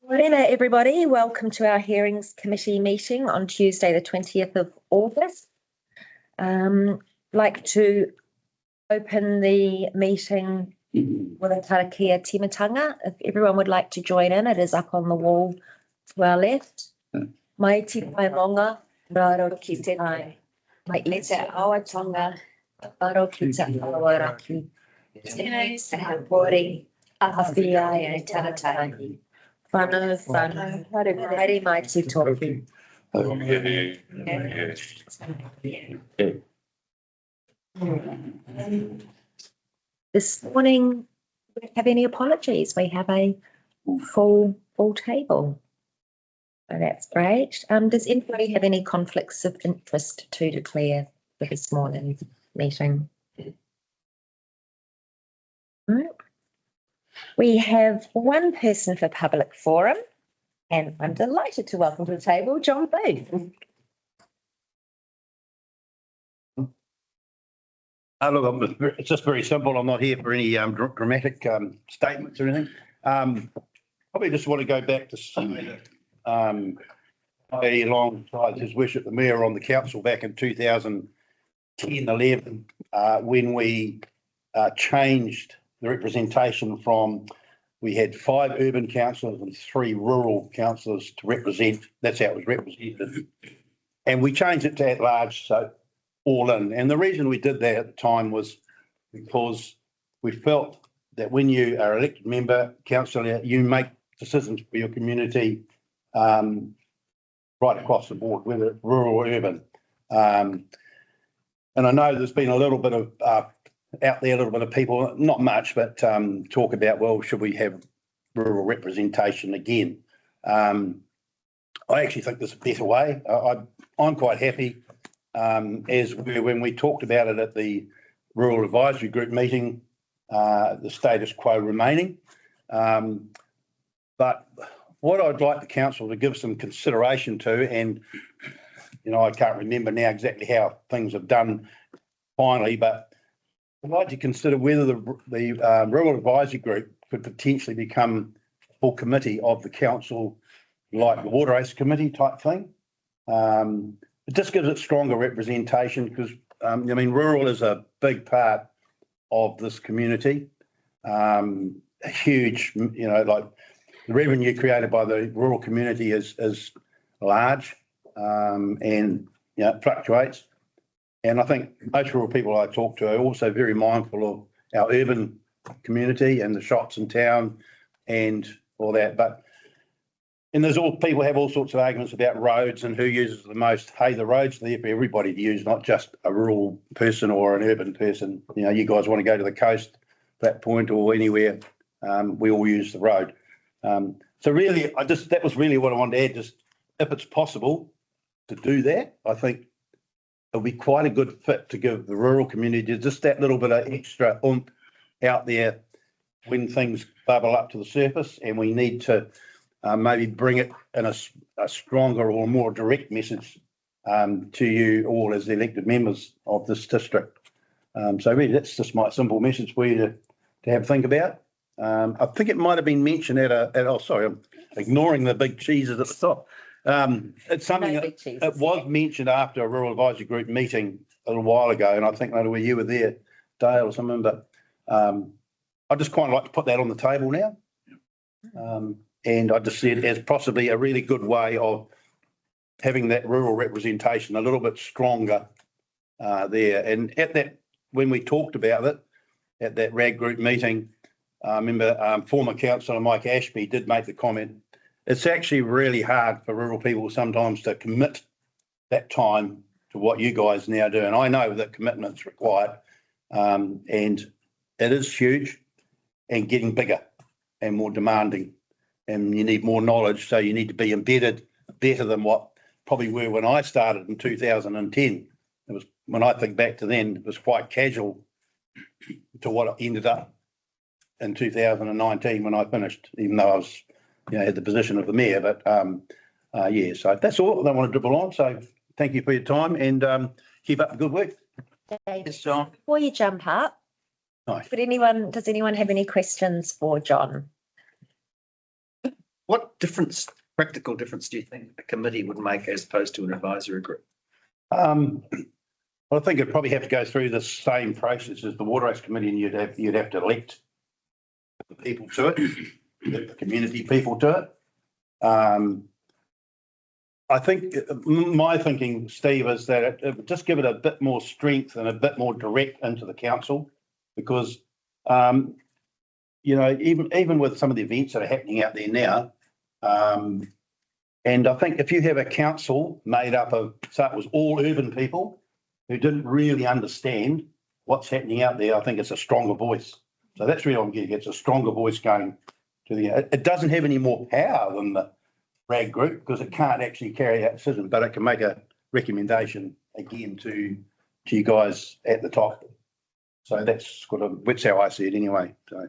Morena, everybody. Welcome to our Hearings Committee meeting on Tuesday, the 20th of August. Like to open the meeting with a Karakia Timatanga. If everyone would like to join in, it is up on the wall to our left. Mai te paemonga, raro ki te ai. Mai le te awatonga, raro ki te awaraki. Tēnei se hapori, ahawhia e taratangi. Whānau, haere mai te toki. This morning, we don't have any apologies. We have a full table. So that's great. Does anybody have any conflicts of interest to declare for this morning's meeting? No. We have one person for public forum, and I'm delighted to welcome to the table John Booth. Look, it's just very simple. I'm not here for any dramatic statements or anything. Probably just want to go back to say that alongside his wish at the mayor on the council back in 2010-11, when we changed the representation from, we had 5 urban councillors and 3 rural councillors to represent. That's how it was represented. And we changed it to at large, so all in. And the reason we did that at the time was because we felt that when you are elected member, councillor, you make decisions for your community right across the board, whether it's rural or urban. And I know there's been a little bit of out there, a little bit of people, not much, but talk about, well, should we have rural representation again? I actually think there's a better way. I'm quite happy, when we talked about it at the Rural Advisory Group meeting, the status quo remaining. But what I'd like the council to give some consideration to, and I can't remember now exactly how things have done finally, but I'd like to consider whether the Rural Advisory Group could potentially become a full committee of the council, like the Water Race Committee type thing. It just gives it stronger representation because, rural is a big part of this community. A huge, like the revenue created by the rural community is large and fluctuates. And I think most rural people I talk to are also very mindful of our urban community and the shops in town and all that. And people have all sorts of arguments about roads and who uses the most. Hey, the roads are there for everybody to use, not just a rural person or an urban person. You guys want to go to the coast, that point, or anywhere, we all use the road. So really, that was really what I wanted to add. Just if it's possible to do that, I think it'll be quite a good fit to give the rural community just that little bit of extra oomph out there when things bubble up to the surface, and we need to maybe bring it in a stronger or more direct message to you all as the elected members of this district. So really, that's just my simple message for you to have a think about. I think it might have been mentioned sorry, I'm ignoring the big cheeses at the top. It's something it was mentioned after a Rural Advisory Group meeting a little while ago, and I think maybe you were there, Dale or something, but I just quite like to put that on the table now. And I just see it as possibly a really good way of having that rural representation a little bit stronger there. And at that, when we talked about it at that RAG group meeting, I remember former councillor Mike Ashby did make the comment, it's actually really hard for rural people sometimes to commit that time to what you guys now do. And I know that commitment's required, and it is huge and getting bigger and more demanding. And you need more knowledge, so you need to be embedded better than what probably were when I started in 2010. It was, when I think back to then, it was quite casual to what it ended up in 2019 when I finished, even though I was, had the position of the mayor. But so that's all I want to dribble on. So thank you for your time and keep up the good work. Yes, John. Before you jump up, does anyone have any questions for John? What practical difference do you think a committee would make as opposed to an advisory group? Well, I think it'd probably have to go through the same process as the Water Rights Committee, and you'd have to elect the people to it, the community people to it. I think my thinking, Steve, is that it would just give it a bit more strength and a bit more direct into the council, because even with some of the events that are happening out there now, and I think if you have a council made up of, so it was all urban people who didn't really understand what's happening out there, I think it's a stronger voice. So that's really what I'm getting. It's a stronger voice going to the. It doesn't have any more power than the RAG group because it can't actually carry out decisions, but it can make a recommendation again to you guys at the top. So that's how I see it anyway. So,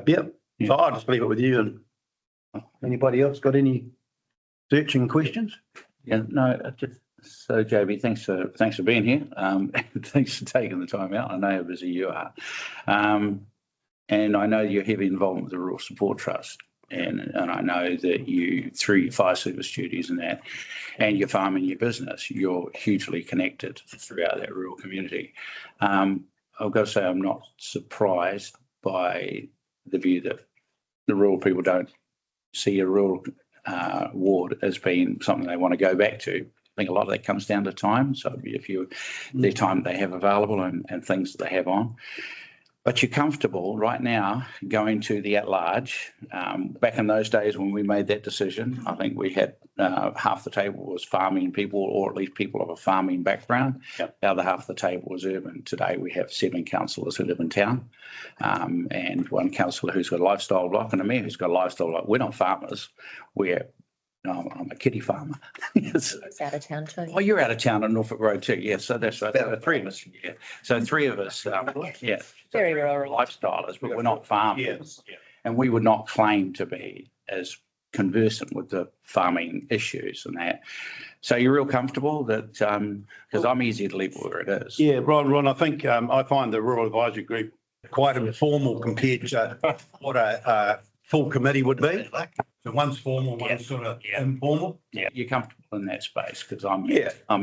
yeah. So I'll just leave it with you. And anybody else got any searching questions? Yeah, no, so JB, thanks for being here. Thanks for taking the time out. I know how busy you are. And I know you're heavy involvement with the Rural Support Trust. And I know that you, through your fire service duties and that, and your farm and your business, you're hugely connected throughout that rural community. I've got to say, I'm not surprised by the view that the rural people don't see a rural ward as being something they want to go back to. I think a lot of that comes down to time. So the time they have available and things that they have on. But you're comfortable right now going to the at-large. Back in those days when we made that decision, I think we had half the table was farming people, or at least people of a farming background. Yep. The other half of the table was urban. Today we have 7 councillors who live in town, and 1 councillor who's got a lifestyle block, and a mayor who's got a lifestyle block. We're not farmers. I'm a kiddie farmer. It's out of town too. Oh, you're out of town on Norfolk Road too. Yeah, so that's right. There are 3 of us. Yeah, so 3 of us. Yeah, Very rural. lifestylers, but we're not farmers. Yes. Yeah. And we would not claim to be as conversant with the farming issues and that. So you're real comfortable that because I'm easy to leave where it is. Yeah, Ron, I think I find the Rural Advisory Group quite informal compared to what a full committee would be. So one's formal, one's sort of informal. Yeah, you're comfortable in that space because I'm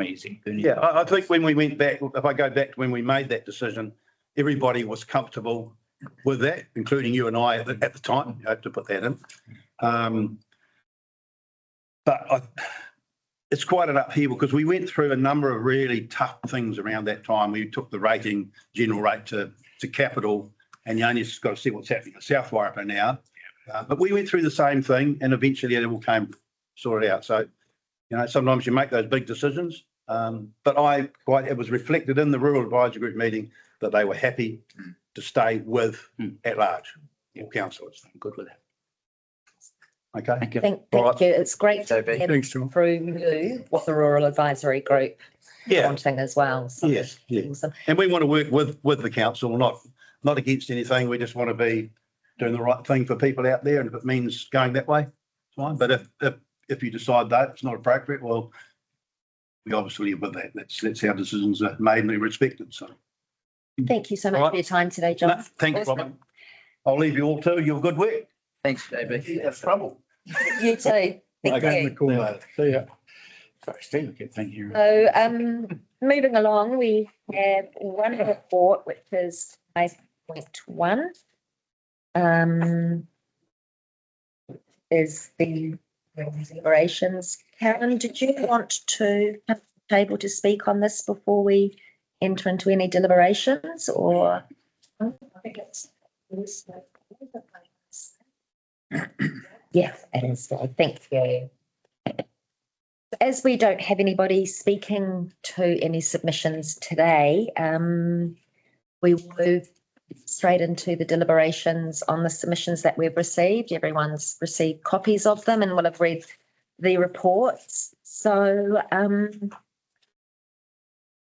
easy. Yeah, I think when we went back, if I go back to when we made that decision, everybody was comfortable with that, including you and I at the time. I have to put that in. It's quite an upheaval because we went through a number of really tough things around that time. We took the rating, general rate to capital, and you only just got to see what's happening at South Wairarapa now. But we went through the same thing, and eventually it all came sorted out. So, sometimes you make those big decisions. But it was reflected in the Rural Advisory Group meeting that they were happy to stay with at large, all councillors. I'm good with that. Okay. Thank you. Thank you. It's great to hear Thanks, John. through you what the Rural Advisory Group wanting as well. So Yes. Yeah. awesome. And we want to work with the council, not against anything. We just want to be doing the right thing for people out there. And if it means going that way, it's fine. But if you decide that it's not appropriate, well, we obviously live with that. That's how decisions are made and we respect it. So Thank you so much All right. for your time today, John. no, thanks, Awesome. Robin. I'll leave you all to your good work. Thanks, JB. Have trouble. You too. Thank you. Cool. See ya. Sorry, Steve. Okay, thank you. So moving along, we have one report, which is 5.1. Is the deliberations. Karen, did you want to come to the table to speak on this before we enter into any deliberations, or? I think it's. Yeah, it is. Thank you. As we don't have anybody speaking to any submissions today, we will move straight into the deliberations on the submissions that we've received. Everyone's received copies of them and will have read the reports. So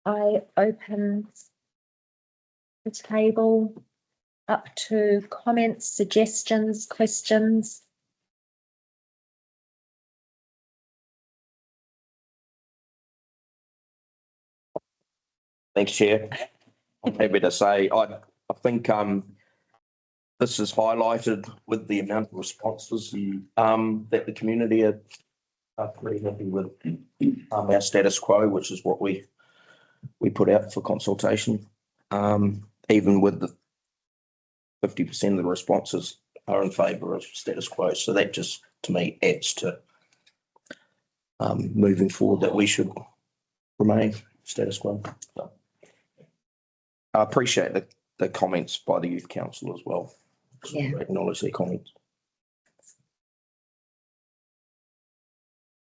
I open the table up to comments, suggestions, questions. Thanks, Chair. I'm happy to say I think this is highlighted with the amount of responses that the community are pretty happy with our status quo, which is what we put out for consultation. Even with the 50% of the responses are in favour of status quo. So that just, to me, adds to moving forward that we should remain status quo. So, I appreciate the comments by the Youth Council as well. So Yeah. I acknowledge their comments.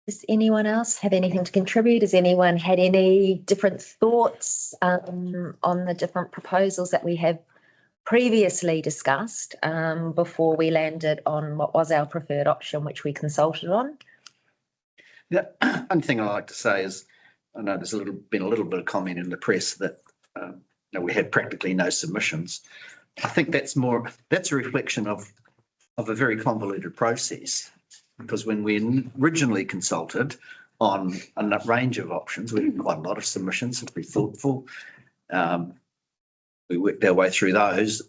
Does anyone else have anything to contribute? Has anyone had any different thoughts on the different proposals that we have previously discussed before we landed on what was our preferred option, which we consulted on? The only thing I like to say is, I know there's been a little bit of comment in the press that we had practically no submissions. I think that's a reflection of a very convoluted process, because when we originally consulted on a range of options, we had quite a lot of submissions, to be thoughtful. We worked our way through those,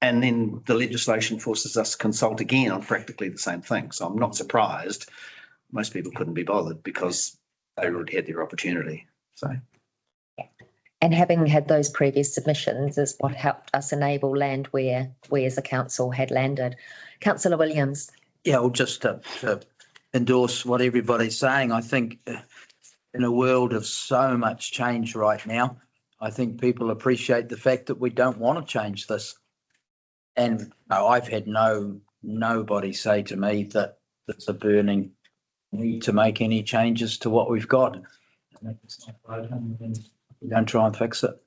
and then the legislation forces us to consult again on practically the same thing. So I'm not surprised most people couldn't be bothered because they already had their opportunity. So. And having had those previous submissions is what helped us enable land where we as a council had landed. Councillor Williams. Yeah, well, just to endorse what everybody's saying, I think in a world of so much change right now, I think people appreciate the fact that we don't want to change this. And no, I've had nobody say to me that there's a burning need to make any changes to what we've got. And it's not broken, we don't try and fix it.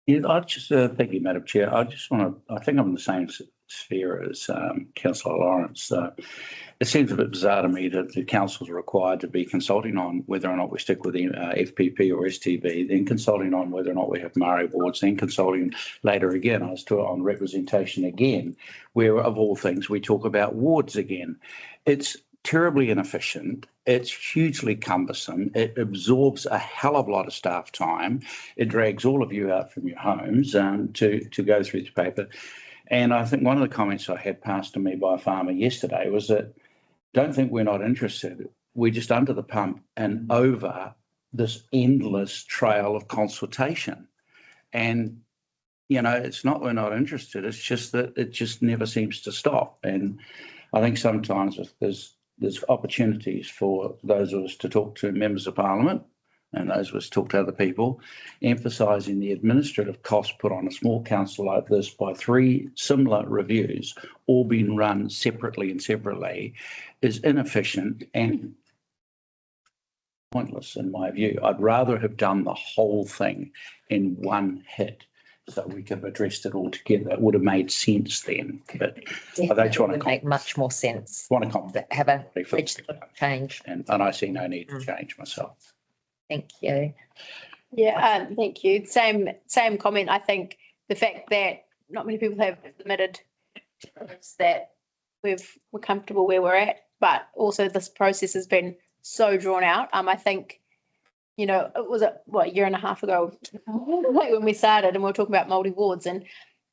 Yeah, I just thank you, Madam Chair. I think I'm in the same sphere as Councillor Lawrence. It seems a bit bizarre to me that the council is required to be consulting on whether or not we stick with the FPP or STB, then consulting on whether or not we have Māori boards, then consulting later again on representation again, where of all things we talk about wards again. It's terribly inefficient. It's hugely cumbersome. It absorbs a hell of a lot of staff time. It drags all of you out from your homes to go through the paper. And I think one of the comments I had passed to me by a farmer yesterday was that don't think we're not interested. We're just under the pump and over this endless trail of consultation. And, it's not we're not interested. It's just that it just never seems to stop. And I think sometimes there's opportunities for those of us to talk to members of parliament and those of us to talk to other people, emphasising the administrative cost put on a small council like this by 3 similar reviews, all being run separately is inefficient and pointless in my view. I'd rather have done the whole thing in one hit so we could have addressed it all together. It would have made sense then. But Definitely would make much more sense. Want to comment? Have a legislative change. And I see no need to change myself. Thank you. Yeah, thank you. Same comment. I think the fact that not many people have admitted that we're comfortable where we're at, but also this process has been so drawn out. I think, it was a year and a half ago, like when we started, and we were talking about Māori wards. And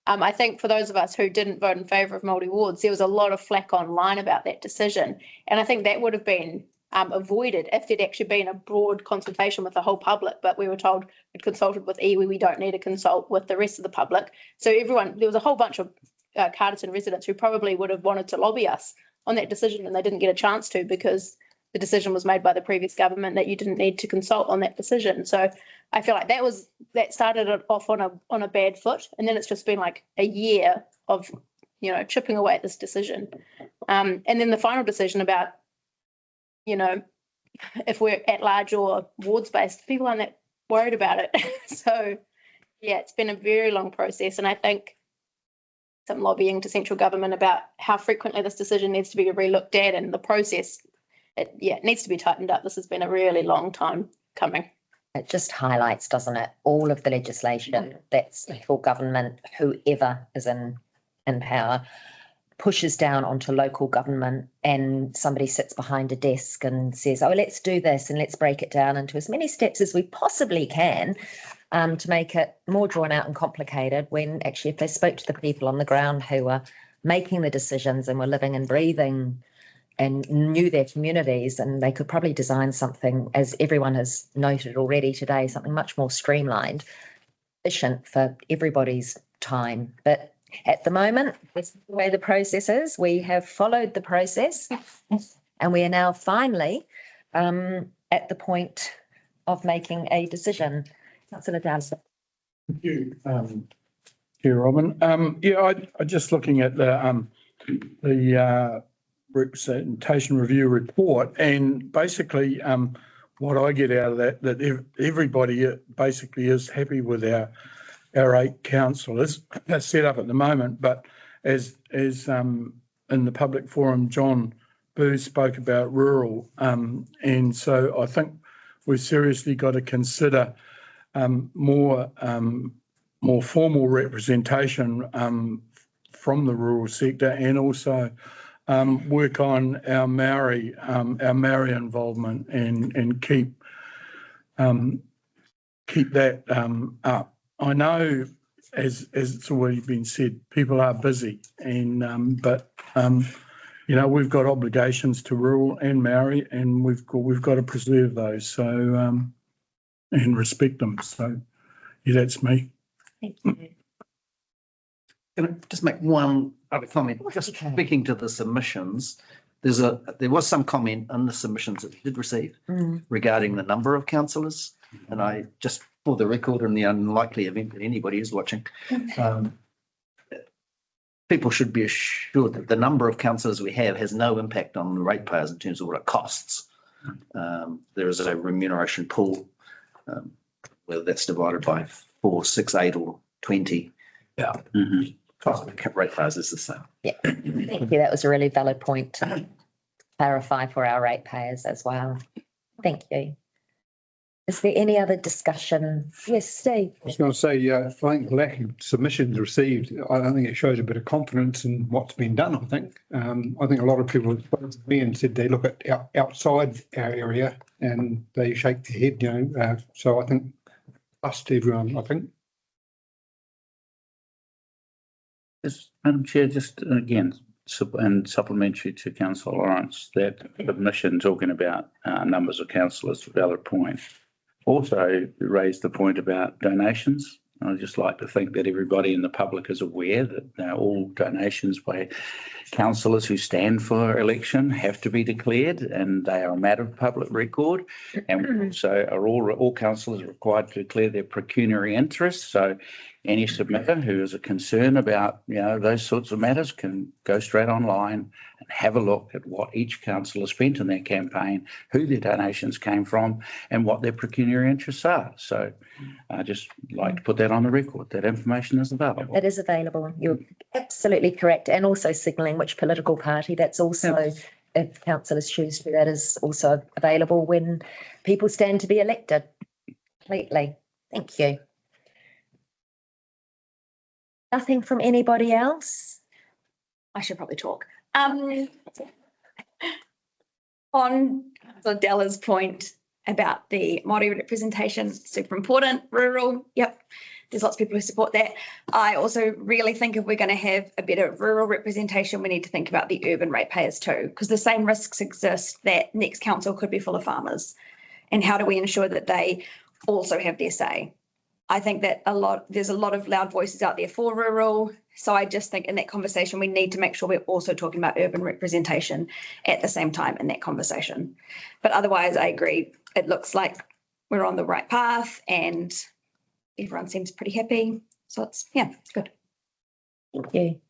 I think for those of us who didn't vote in favour of Māori wards, there was a lot of flack online about that decision. And I think that would have been avoided if there'd actually been a broad consultation with the whole public, but we were told we'd consulted with iwi, we don't need to consult with the rest of the public. So there was a whole bunch of Carterton residents who probably would have wanted to lobby us on that decision, and they didn't get a chance to because the decision was made by the previous government that you didn't need to consult on that decision. So I feel like that started it off on a bad foot, and then it's just been like a year of chipping away at this decision, and then the final decision about if we're at large or wards based, people aren't that worried about it. So yeah, it's been a very long process, and I think some lobbying to central government about how frequently this decision needs to be relooked at, and the process, it needs to be tightened up. This has been a really long time coming. It just highlights, doesn't it, all of the legislation that central government, whoever is in power, pushes down onto local government and somebody sits behind a desk and says, oh, let's do this and let's break it down into as many steps as we possibly can to make it more drawn out and complicated, when actually if they spoke to the people on the ground who are making the decisions and were living and breathing and knew their communities, and they could probably design something, as everyone has noted already today, something much more streamlined, efficient for everybody's time. But at the moment, this is the way the process is. We have followed the process and we are now finally at the point of making a decision. Councillor Downs. Thank you, Chair Robin. I just looking at the representation review report, and basically what I get out of that everybody basically is happy with our 8 councillors that's set up at the moment. But as in the public forum, John Booth spoke about rural, and so I think we've seriously got to consider more formal representation from the rural sector, and also work on our Maori involvement and keep that up. I know, as it's already been said, people are busy, and but we've got obligations to rural and Maori, and we've got to preserve those. So and respect them. So yeah, that's me. Thank you. Can I just make one other comment? Just speaking to the submissions, there was some comment on the submissions that we did receive regarding the number of councillors, and I just, for the record, in the unlikely event that anybody is watching, people should be assured that the number of councillors we have has no impact on the ratepayers in terms of what it costs. There is a remuneration pool, whether that's divided by 4, 6, 8 or 20. Yeah. Cost of the ratepayers is the same. Yeah, thank you. That was a really valid point to clarify for our ratepayers as well. Thank you. Is there any other discussion? Yes, Steve. I was going to say, I think the lack of submissions received, I think it shows a bit of confidence in what's been done, I think. I think a lot of people have spoken to me and said they look at outside our area and they shake their head, so I think plus to everyone, I think. Yes, Madam Chair, just again, and supplementary to Councillor Lawrence, that submission talking about numbers of councillors, valid point. Also raised the point about donations. I'd just like to think that everybody in the public is aware that all donations by councillors who stand for election have to be declared, and they are a matter of public record. And also are all councillors required to declare their pecuniary interests. So any submitter who has a concern about those sorts of matters can go straight online and have a look at what each councillor spent in their campaign, who their donations came from, and what their pecuniary interests are. So I just like to put that on the record. That information is available. It is available. You're absolutely correct. And also signalling which political party. That's also, if councillors choose to, that is also available when people stand to be elected. Completely. Thank you. Nothing from anybody else? I should probably talk. On Della's point about the Māori representation, super important, rural, yep. There's lots of people who support that. I also really think if we're going to have a better rural representation, we need to think about the urban ratepayers too, because the same risks exist that next council could be full of farmers. And how do we ensure that they also have their say? I think that there's a lot of loud voices out there for rural. So I just think in that conversation, we need to make sure we're also talking about urban representation at the same time in that conversation. But otherwise, I agree. It looks like we're on the right path and everyone seems pretty happy. So it's good. Thank you.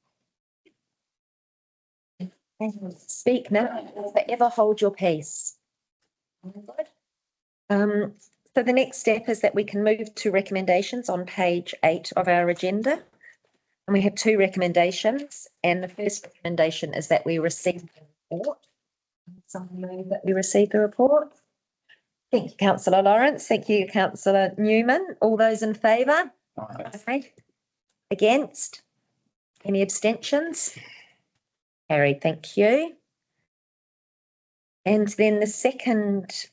Speak now, or forever hold your peace. So the next step is that we can move to recommendations on page 8 of our agenda. And we have 2 recommendations. And the first recommendation is that we receive the report. Someone move that we receive the report. Thank you, Councillor Lawrence. Thank you, Councillor Newman. All those in favour? Aye. Against? Any abstentions? Carried, thank you. And then the second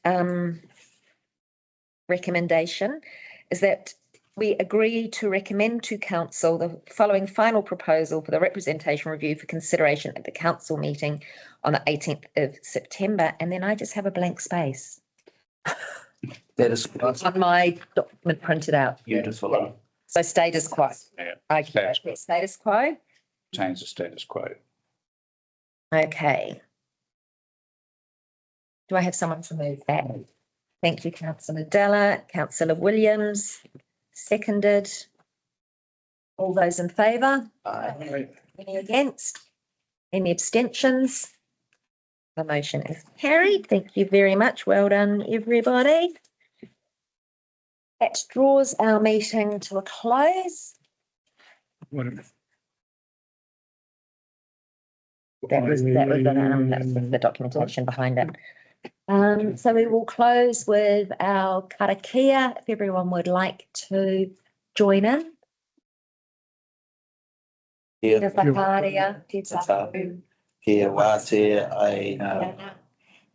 recommendation is that we agree to recommend to council the following final proposal for the representation review for consideration at the council meeting on the 18th of September. And then I just have a blank space That is, on my document printed out. Beautiful. So status quo. Yeah, Okay, status quo. change the status quo. Okay. Do I have someone to move that? Thank you, councillor Della, councillor Williams, seconded. All those in favour? Any against? Any abstentions? The motion is carried. Thank you very much. Well done, everybody. That draws our meeting to a close. That was the documentation behind it. So we will close with our karakia, if everyone would like to join in. Kia, Te whakarea, te tapu, kia wātea ai ngā,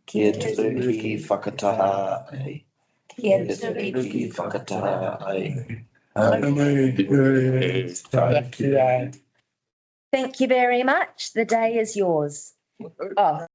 kia turuki whakataha ai, kia kia turuki whakataha ai. Thank you very much. The day is yours. Oh.